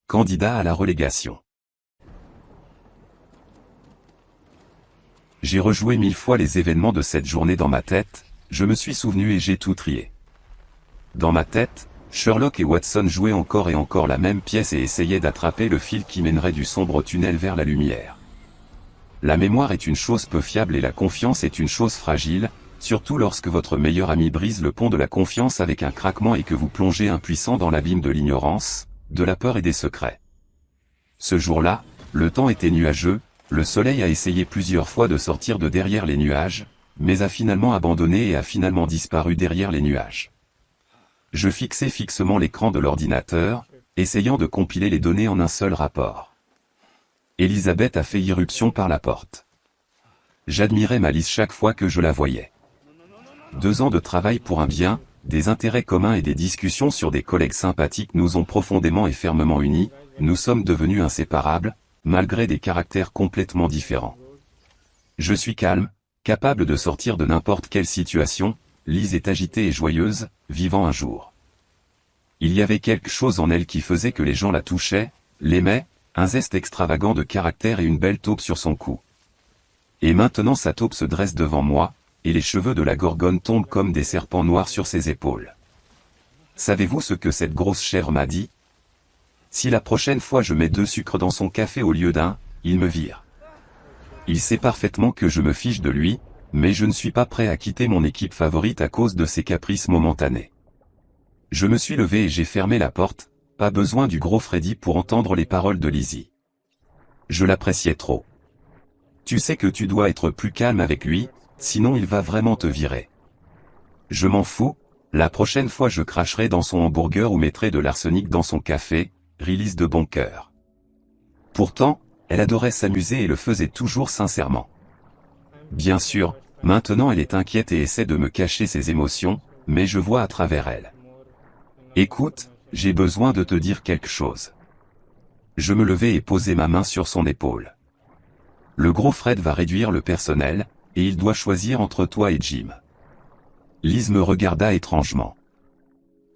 Candidat à la relégation. J'ai rejoué 1000 fois les événements de cette journée dans ma tête, je me suis souvenu et j'ai tout trié. Dans ma tête, Sherlock et Watson jouaient encore et encore la même pièce et essayaient d'attraper le fil qui mènerait du sombre tunnel vers la lumière. La mémoire est une chose peu fiable et la confiance est une chose fragile, surtout lorsque votre meilleur ami brise le pont de la confiance avec un craquement et que vous plongez impuissant dans l'abîme de l'ignorance, de la peur et des secrets. Ce jour-là, le temps était nuageux, le soleil a essayé plusieurs fois de sortir de derrière les nuages, mais a finalement abandonné et a finalement disparu derrière les nuages. Je fixais fixement l'écran de l'ordinateur, essayant de compiler les données en un seul rapport. Elisabeth a fait irruption par la porte. J'admirais Malice chaque fois que je la voyais. 2 ans de travail pour un bien, des intérêts communs et des discussions sur des collègues sympathiques nous ont profondément et fermement unis, nous sommes devenus inséparables, malgré des caractères complètement différents. Je suis calme, capable de sortir de n'importe quelle situation, Lise est agitée et joyeuse, vivant un jour. Il y avait quelque chose en elle qui faisait que les gens la touchaient, l'aimaient, un zeste extravagant de caractère et une belle taupe sur son cou. Et maintenant sa taupe se dresse devant moi, et les cheveux de la gorgone tombent comme des serpents noirs sur ses épaules. Savez-vous ce que cette grosse chèvre m'a dit? Si la prochaine fois je mets 2 sucres dans son café au lieu d'un, il me vire. Il sait parfaitement que je me fiche de lui, mais je ne suis pas prêt à quitter mon équipe favorite à cause de ses caprices momentanés. Je me suis levé et j'ai fermé la porte, pas besoin du gros Freddy pour entendre les paroles de Lizzie. Je l'appréciais trop. Tu sais que tu dois être plus calme avec lui, sinon il va vraiment te virer. Je m'en fous, la prochaine fois je cracherai dans son hamburger ou mettrai de l'arsenic dans son café, rit Lise de bon cœur. Pourtant, elle adorait s'amuser et le faisait toujours sincèrement. Bien sûr, maintenant elle est inquiète et essaie de me cacher ses émotions, mais je vois à travers elle. Écoute, j'ai besoin de te dire quelque chose. Je me levai et posai ma main sur son épaule. Le gros Fred va réduire le personnel, et il doit choisir entre toi et Jim. Lise me regarda étrangement.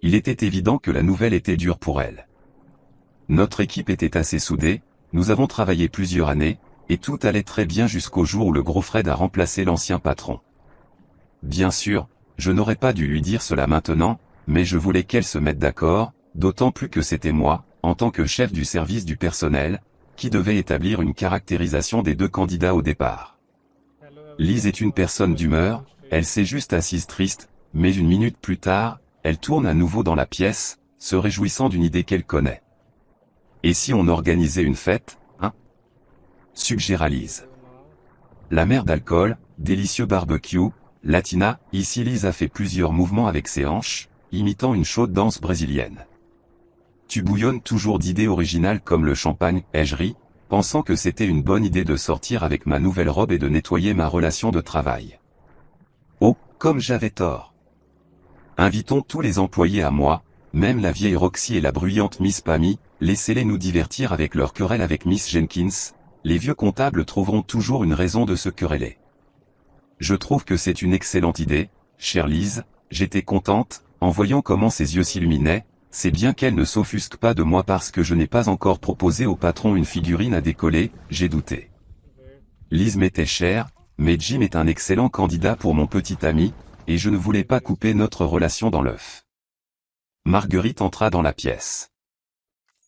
Il était évident que la nouvelle était dure pour elle. Notre équipe était assez soudée, nous avons travaillé plusieurs années, et tout allait très bien jusqu'au jour où le gros Fred a remplacé l'ancien patron. Bien sûr, je n'aurais pas dû lui dire cela maintenant, mais je voulais qu'elle se mette d'accord, d'autant plus que c'était moi, en tant que chef du service du personnel, qui devait établir une caractérisation des 2 candidats au départ. Lise est une personne d'humeur, elle s'est juste assise triste, mais 1 minute plus tard, elle tourne à nouveau dans la pièce, se réjouissant d'une idée qu'elle connaît. Et si on organisait une fête, hein? Suggéra Lise. La mer d'alcool, délicieux barbecue, latina, ici Lise a fait plusieurs mouvements avec ses hanches, imitant une chaude danse brésilienne. Tu bouillonnes toujours d'idées originales comme le champagne, ai-je ri, pensant que c'était une bonne idée de sortir avec ma nouvelle robe et de nettoyer ma relation de travail. Oh, comme j'avais tort. Invitons tous les employés à moi, même la vieille Roxy et la bruyante Miss Pammy, laissez-les nous divertir avec leur querelle avec Miss Jenkins, les vieux comptables trouveront toujours une raison de se quereller. Je trouve que c'est une excellente idée, chère Lise, j'étais contente, en voyant comment ses yeux s'illuminaient, c'est bien qu'elle ne s'offusque pas de moi parce que je n'ai pas encore proposé au patron une figurine à décoller, j'ai douté. Lise m'était chère, mais Jim est un excellent candidat pour mon petit ami, et je ne voulais pas couper notre relation dans l'œuf. Marguerite entra dans la pièce.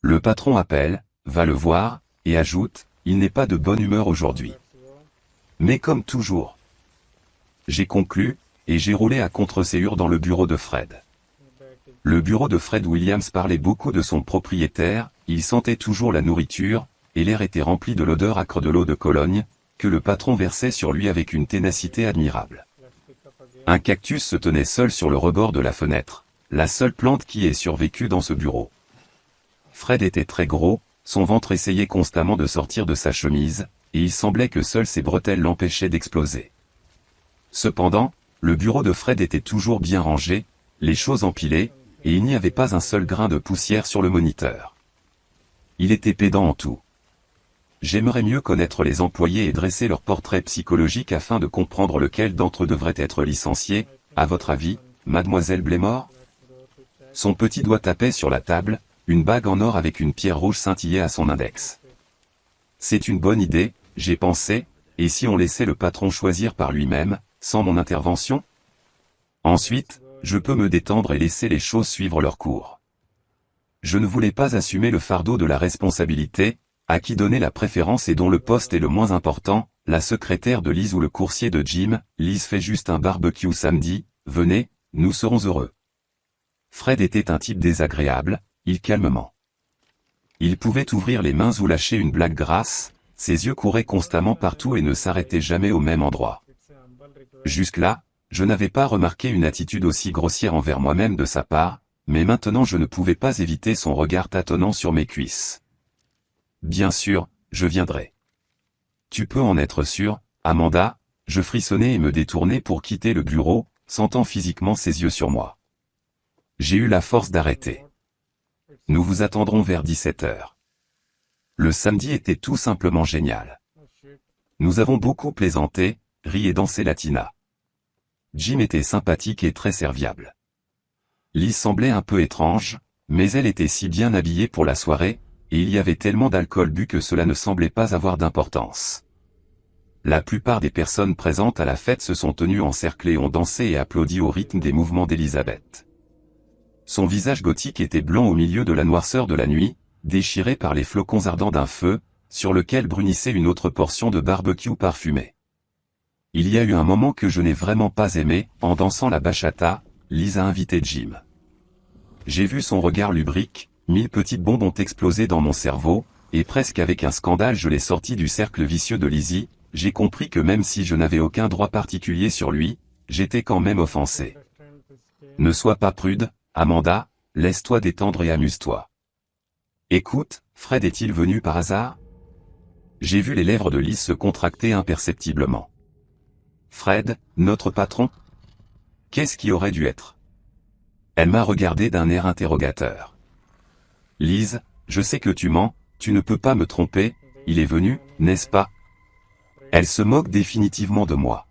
Le patron appelle, va le voir, et ajoute, il n'est pas de bonne humeur aujourd'hui. Mais comme toujours. J'ai conclu, et j'ai roulé à contre-séure dans le bureau de Fred. Le bureau de Fred Williams parlait beaucoup de son propriétaire, il sentait toujours la nourriture, et l'air était rempli de l'odeur âcre de l'eau de Cologne, que le patron versait sur lui avec une ténacité admirable. Un cactus se tenait seul sur le rebord de la fenêtre, la seule plante qui ait survécu dans ce bureau. Fred était très gros, son ventre essayait constamment de sortir de sa chemise, et il semblait que seules ses bretelles l'empêchaient d'exploser. Cependant, le bureau de Fred était toujours bien rangé, les choses empilées, et il n'y avait pas un seul grain de poussière sur le moniteur. Il était pédant en tout. J'aimerais mieux connaître les employés et dresser leur portrait psychologique afin de comprendre lequel d'entre eux devrait être licencié, à votre avis, mademoiselle Blaymore? Son petit doigt tapait sur la table, une bague en or avec une pierre rouge scintillait à son index. C'est une bonne idée, j'ai pensé, et si on laissait le patron choisir par lui-même, sans mon intervention? Ensuite, je peux me détendre et laisser les choses suivre leur cours. Je ne voulais pas assumer le fardeau de la responsabilité, à qui donner la préférence et dont le poste est le moins important, la secrétaire de Liz ou le coursier de Jim. Liz fait juste un barbecue samedi, venez, nous serons heureux. Fred était un type désagréable, il calmement. Il pouvait ouvrir les mains ou lâcher une blague grasse, ses yeux couraient constamment partout et ne s'arrêtaient jamais au même endroit. Jusque-là, je n'avais pas remarqué une attitude aussi grossière envers moi-même de sa part, mais maintenant je ne pouvais pas éviter son regard tâtonnant sur mes cuisses. Bien sûr, je viendrai. Tu peux en être sûr, Amanda, je frissonnais et me détournais pour quitter le bureau, sentant physiquement ses yeux sur moi. J'ai eu la force d'arrêter. Nous vous attendrons vers 17h. Le samedi était tout simplement génial. Nous avons beaucoup plaisanté, ri et dansé latina. Jim était sympathique et très serviable. Liz semblait un peu étrange, mais elle était si bien habillée pour la soirée, et il y avait tellement d'alcool bu que cela ne semblait pas avoir d'importance. La plupart des personnes présentes à la fête se sont tenues encerclées et ont dansé et applaudi au rythme des mouvements d'Elizabeth. Son visage gothique était blanc au milieu de la noirceur de la nuit, déchiré par les flocons ardents d'un feu, sur lequel brunissait une autre portion de barbecue parfumé. Il y a eu un moment que je n'ai vraiment pas aimé, en dansant la bachata, Liz a invité Jim. J'ai vu son regard lubrique, 1000 petites bombes ont explosé dans mon cerveau, et presque avec un scandale je l'ai sorti du cercle vicieux de Lizzie. J'ai compris que même si je n'avais aucun droit particulier sur lui, j'étais quand même offensé. Ne sois pas prude, Amanda, laisse-toi détendre et amuse-toi. Écoute, Fred est-il venu par hasard? J'ai vu les lèvres de Liz se contracter imperceptiblement. Fred, notre patron? Qu'est-ce qui aurait dû être? Elle m'a regardé d'un air interrogateur. Liz, je sais que tu mens, tu ne peux pas me tromper, il est venu, n'est-ce pas? Elle se moque définitivement de moi.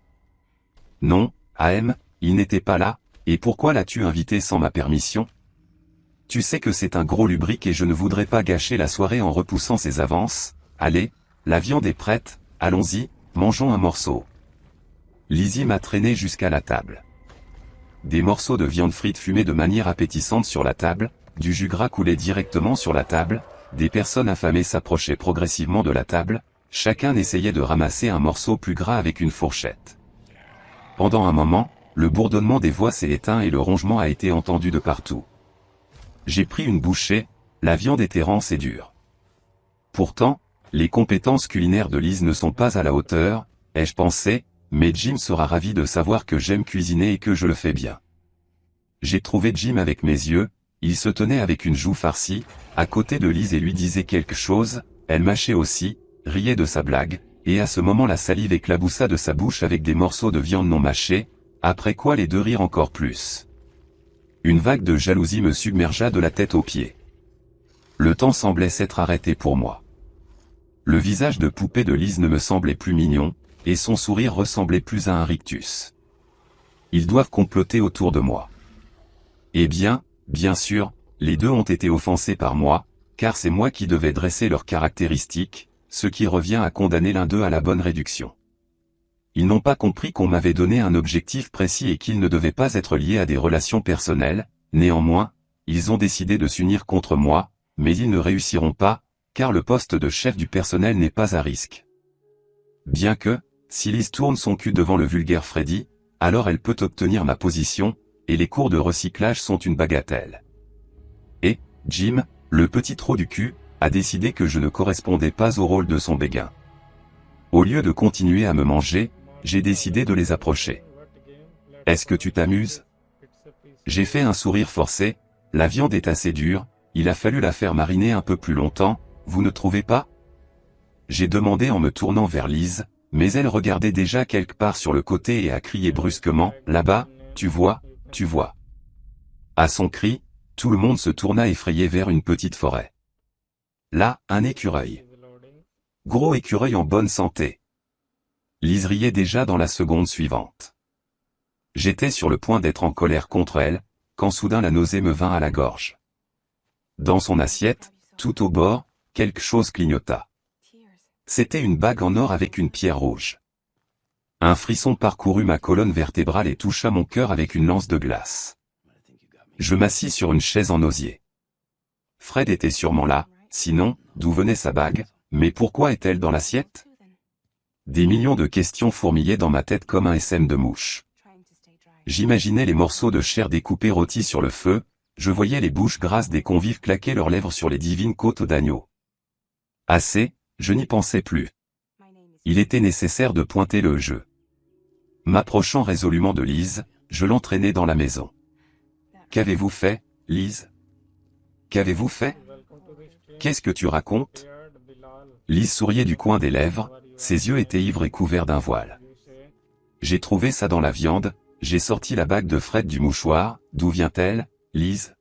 Non, AM, il n'était pas là, et pourquoi l'as-tu invité sans ma permission? Tu sais que c'est un gros lubrique et je ne voudrais pas gâcher la soirée en repoussant ses avances. Allez, la viande est prête, allons-y, mangeons un morceau. Lizzie m'a traîné jusqu'à la table. Des morceaux de viande frite fumaient de manière appétissante sur la table, du jus gras coulait directement sur la table, des personnes affamées s'approchaient progressivement de la table, chacun essayait de ramasser un morceau plus gras avec une fourchette. Pendant un moment, le bourdonnement des voix s'est éteint et le rongement a été entendu de partout. J'ai pris une bouchée, la viande était rance et dure. Pourtant, les compétences culinaires de Liz ne sont pas à la hauteur, ai-je pensé, mais Jim sera ravi de savoir que j'aime cuisiner et que je le fais bien. J'ai trouvé Jim avec mes yeux, il se tenait avec une joue farcie, à côté de Liz et lui disait quelque chose, elle mâchait aussi, riait de sa blague, et à ce moment la salive éclaboussa de sa bouche avec des morceaux de viande non mâchés, après quoi les deux rirent encore plus. Une vague de jalousie me submergea de la tête aux pieds. Le temps semblait s'être arrêté pour moi. Le visage de poupée de Liz ne me semblait plus mignon, et son sourire ressemblait plus à un rictus. Ils doivent comploter autour de moi. Eh bien, bien sûr, les deux ont été offensés par moi, car c'est moi qui devais dresser leurs caractéristiques, ce qui revient à condamner l'un d'eux à la bonne réduction. Ils n'ont pas compris qu'on m'avait donné un objectif précis et qu'ils ne devaient pas être liés à des relations personnelles, néanmoins, ils ont décidé de s'unir contre moi, mais ils ne réussiront pas, car le poste de chef du personnel n'est pas à risque. Bien que, si Liz tourne son cul devant le vulgaire Freddy, alors elle peut obtenir ma position, et les cours de recyclage sont une bagatelle. Et, Jim, le petit trou du cul, a décidé que je ne correspondais pas au rôle de son béguin. Au lieu de continuer à me manger, j'ai décidé de les approcher. Est-ce que tu t'amuses? J'ai fait un sourire forcé, la viande est assez dure, il a fallu la faire mariner un peu plus longtemps, vous ne trouvez pas? J'ai demandé en me tournant vers Liz, mais elle regardait déjà quelque part sur le côté et a crié brusquement, là-bas, tu vois, tu vois. À son cri, tout le monde se tourna effrayé vers une petite forêt. Là, un écureuil. Gros écureuil en bonne santé. Liz riait déjà dans la seconde suivante. J'étais sur le point d'être en colère contre elle, quand soudain la nausée me vint à la gorge. Dans son assiette, tout au bord, quelque chose clignota. C'était une bague en or avec une pierre rouge. Un frisson parcourut ma colonne vertébrale et toucha mon cœur avec une lance de glace. Je m'assis sur une chaise en osier. Fred était sûrement là, sinon, d'où venait sa bague, mais pourquoi est-elle dans l'assiette? Des millions de questions fourmillaient dans ma tête comme un essaim de mouches. J'imaginais les morceaux de chair découpés rôtis sur le feu, je voyais les bouches grasses des convives claquer leurs lèvres sur les divines côtes d'agneau. Assez, je n'y pensais plus. Il était nécessaire de pointer le jeu. M'approchant résolument de Lise, je l'entraînai dans la maison. « Qu'avez-vous fait, Lise? Qu'avez-vous fait? Qu'est-ce que tu racontes ?» Lise souriait du coin des lèvres, ses yeux étaient ivres et couverts d'un voile. « J'ai trouvé ça dans la viande, j'ai sorti la bague de Fred du mouchoir, d'où vient-elle, Lise?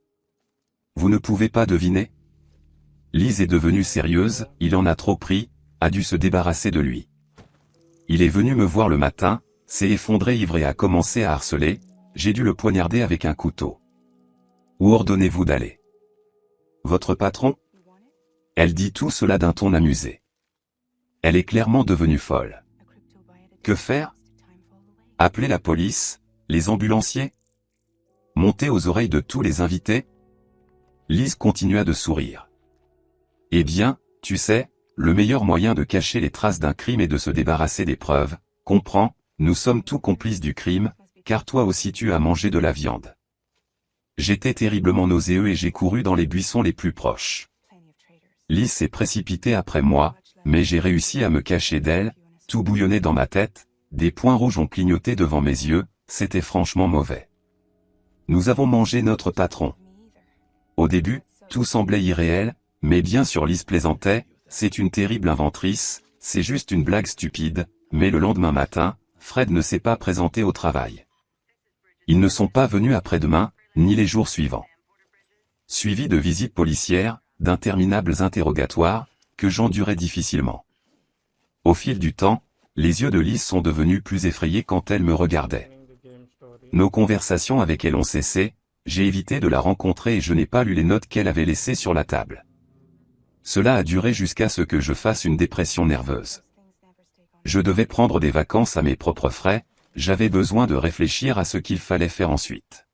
Vous ne pouvez pas deviner? » Lise est devenue sérieuse, il en a trop pris, a dû se débarrasser de lui. Il est venu me voir le matin, s'est effondré ivre et a commencé à harceler, j'ai dû le poignarder avec un couteau. Où ordonnez-vous d'aller? Votre patron? Elle dit tout cela d'un ton amusé. Elle est clairement devenue folle. Que faire? Appeler la police, les ambulanciers? Monter aux oreilles de tous les invités? Lise continua de sourire. Eh bien, tu sais, le meilleur moyen de cacher les traces d'un crime est de se débarrasser des preuves, comprends, nous sommes tous complices du crime, car toi aussi tu as mangé de la viande. J'étais terriblement nauséeux et j'ai couru dans les buissons les plus proches. Lise s'est précipitée après moi, mais j'ai réussi à me cacher d'elle, tout bouillonnait dans ma tête, des points rouges ont clignoté devant mes yeux, c'était franchement mauvais. Nous avons mangé notre patron. Au début, tout semblait irréel, mais bien sûr Lise plaisantait, c'est une terrible inventrice, c'est juste une blague stupide, mais le lendemain matin, Fred ne s'est pas présenté au travail. Ils ne sont pas venus après-demain, ni les jours suivants. Suivi de visites policières, d'interminables interrogatoires, que j'endurais difficilement. Au fil du temps, les yeux de Lise sont devenus plus effrayés quand elle me regardait. Nos conversations avec elle ont cessé, j'ai évité de la rencontrer et je n'ai pas lu les notes qu'elle avait laissées sur la table. Cela a duré jusqu'à ce que je fasse une dépression nerveuse. Je devais prendre des vacances à mes propres frais, j'avais besoin de réfléchir à ce qu'il fallait faire ensuite.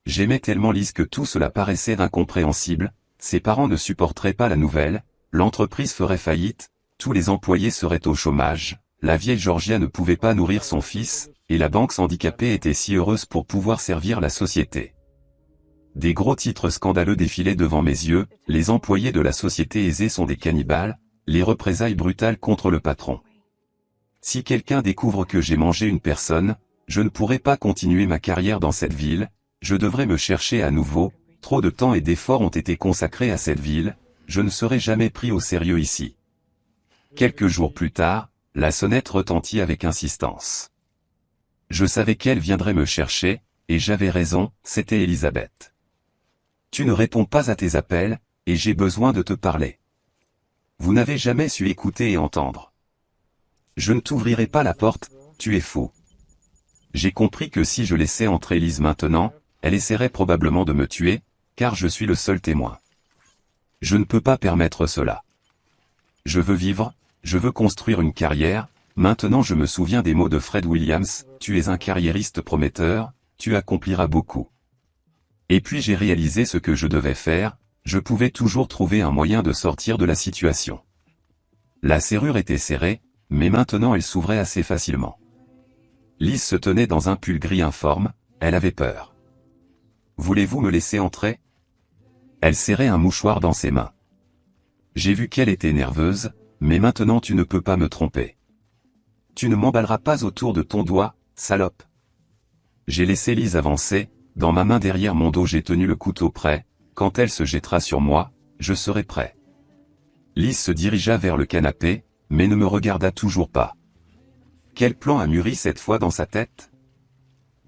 J'aimais tellement Lise que tout cela paraissait incompréhensible, ses parents ne supporteraient pas la nouvelle, l'entreprise ferait faillite, tous les employés seraient au chômage, la vieille Georgia ne pouvait pas nourrir son fils, et la banque handicapée était si heureuse pour pouvoir servir la société. Des gros titres scandaleux défilaient devant mes yeux, les employés de la société aisée sont des cannibales, les représailles brutales contre le patron. Si quelqu'un découvre que j'ai mangé une personne, je ne pourrai pas continuer ma carrière dans cette ville, je devrais me chercher à nouveau, trop de temps et d'efforts ont été consacrés à cette ville, je ne serai jamais pris au sérieux ici. Quelques jours plus tard, la sonnette retentit avec insistance. Je savais qu'elle viendrait me chercher, et j'avais raison, c'était Elisabeth. Tu ne réponds pas à tes appels, et j'ai besoin de te parler. Vous n'avez jamais su écouter et entendre. Je ne t'ouvrirai pas la porte, tu es fou. J'ai compris que si je laissais entrer Lise maintenant, elle essaierait probablement de me tuer, car je suis le seul témoin. Je ne peux pas permettre cela. Je veux vivre, je veux construire une carrière, maintenant je me souviens des mots de Fred Williams, tu es un carriériste prometteur, tu accompliras beaucoup. Et puis j'ai réalisé ce que je devais faire, je pouvais toujours trouver un moyen de sortir de la situation. La serrure était serrée, mais maintenant elle s'ouvrait assez facilement. Lise se tenait dans un pull gris informe, elle avait peur. « Voulez-vous me laisser entrer ?» Elle serrait un mouchoir dans ses mains. J'ai vu qu'elle était nerveuse, mais maintenant tu ne peux pas me tromper. Tu ne m'emballeras pas autour de ton doigt, salope. J'ai laissé Lise avancer, dans ma main derrière mon dos j'ai tenu le couteau prêt, quand elle se jettera sur moi, je serai prêt. Lise se dirigea vers le canapé, mais ne me regarda toujours pas. Quel plan a mûri cette fois dans sa tête?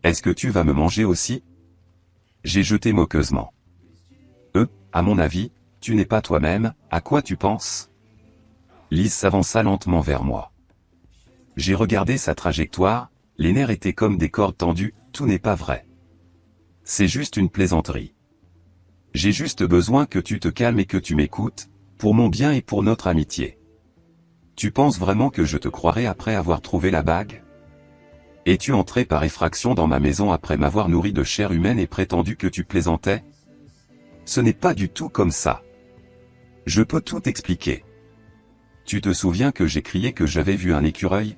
Est-ce que tu vas me manger aussi? J'ai jeté moqueusement. À mon avis, tu n'es pas toi-même, à quoi tu penses? Lise s'avança lentement vers moi. J'ai regardé sa trajectoire, les nerfs étaient comme des cordes tendues, tout n'est pas vrai. C'est juste une plaisanterie. J'ai juste besoin que tu te calmes et que tu m'écoutes, pour mon bien et pour notre amitié. Tu penses vraiment que je te croirai après avoir trouvé la bague? Es-tu entré par effraction dans ma maison après m'avoir nourri de chair humaine et prétendu que tu plaisantais? Ce n'est pas du tout comme ça. Je peux tout expliquer. Tu te souviens que j'ai crié que j'avais vu un écureuil?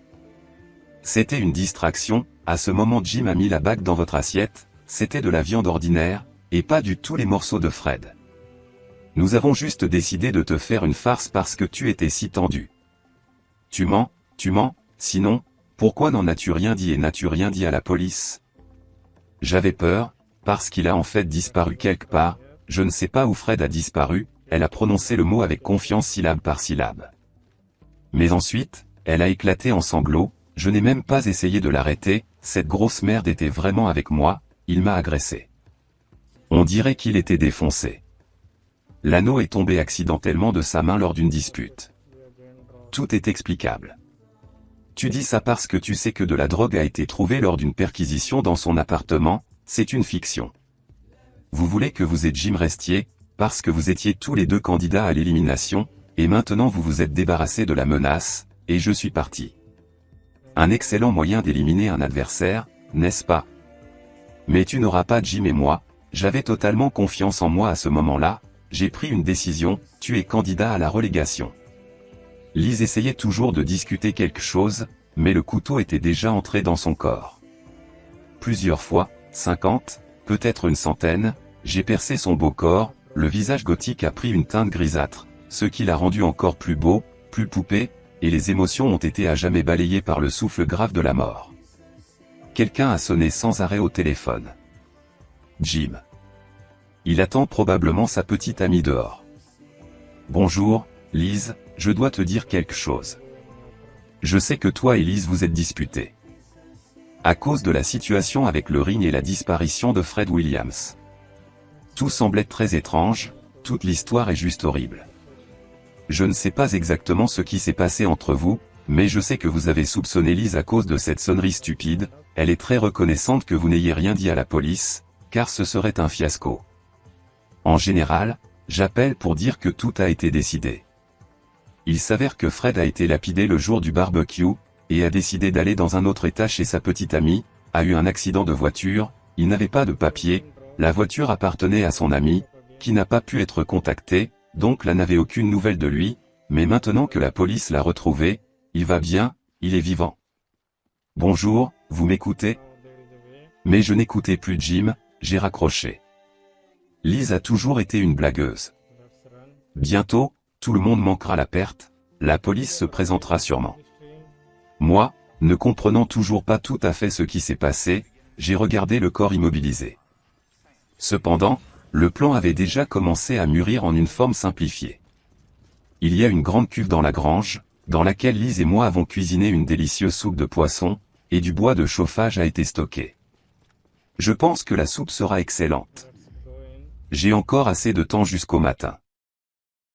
C'était une distraction, à ce moment Jim a mis la bague dans votre assiette, c'était de la viande ordinaire, et pas du tout les morceaux de Fred. Nous avons juste décidé de te faire une farce parce que tu étais si tendu. Tu mens, sinon, pourquoi n'en as-tu rien dit et n'as-tu rien dit à la police? J'avais peur, parce qu'il a en fait disparu quelque part, je ne sais pas où Fred a disparu, elle a prononcé le mot avec confiance syllabe par syllabe. Mais ensuite, elle a éclaté en sanglots, je n'ai même pas essayé de l'arrêter, cette grosse merde était vraiment avec moi, il m'a agressé. On dirait qu'il était défoncé. L'anneau est tombé accidentellement de sa main lors d'une dispute. Tout est explicable. Tu dis ça parce que tu sais que de la drogue a été trouvée lors d'une perquisition dans son appartement, c'est une fiction. Vous voulez que vous et Jim restiez, parce que vous étiez tous les deux candidats à l'élimination, et maintenant vous vous êtes débarrassé de la menace, et je suis parti. Un excellent moyen d'éliminer un adversaire, n'est-ce pas? Mais tu n'auras pas Jim et moi, j'avais totalement confiance en moi à ce moment-là, j'ai pris une décision, tu es candidat à la relégation. Liz essayait toujours de discuter quelque chose, mais le couteau était déjà entré dans son corps. Plusieurs fois, 50, peut-être une centaine, j'ai percé son beau corps, le visage gothique a pris une teinte grisâtre, ce qui l'a rendu encore plus beau, plus poupée, et les émotions ont été à jamais balayées par le souffle grave de la mort. Quelqu'un a sonné sans arrêt au téléphone. Jim. Il attend probablement sa petite amie dehors. Bonjour, Liz, je dois te dire quelque chose. Je sais que toi et Liz vous êtes disputés. À cause de la situation avec le ring et la disparition de Fred Williams. Tout semblait très étrange, toute l'histoire est juste horrible. Je ne sais pas exactement ce qui s'est passé entre vous, mais je sais que vous avez soupçonné Liz à cause de cette sonnerie stupide, elle est très reconnaissante que vous n'ayez rien dit à la police, car ce serait un fiasco. En général, j'appelle pour dire que tout a été décidé. Il s'avère que Fred a été lapidé le jour du barbecue, et a décidé d'aller dans un autre état chez sa petite amie, a eu un accident de voiture, il n'avait pas de papier, la voiture appartenait à son ami, qui n'a pas pu être contacté, donc là n'avait aucune nouvelle de lui, mais maintenant que la police l'a retrouvé, il va bien, il est vivant. Bonjour, vous m'écoutez? Mais je n'écoutais plus Jim, j'ai raccroché. Liz a toujours été une blagueuse. Bientôt, tout le monde manquera la perte, la police se présentera sûrement. Moi, ne comprenant toujours pas tout à fait ce qui s'est passé, j'ai regardé le corps immobilisé. Cependant, le plan avait déjà commencé à mûrir en une forme simplifiée. Il y a une grande cuve dans la grange, dans laquelle Liz et moi avons cuisiné une délicieuse soupe de poisson, et du bois de chauffage a été stocké. Je pense que la soupe sera excellente. J'ai encore assez de temps jusqu'au matin.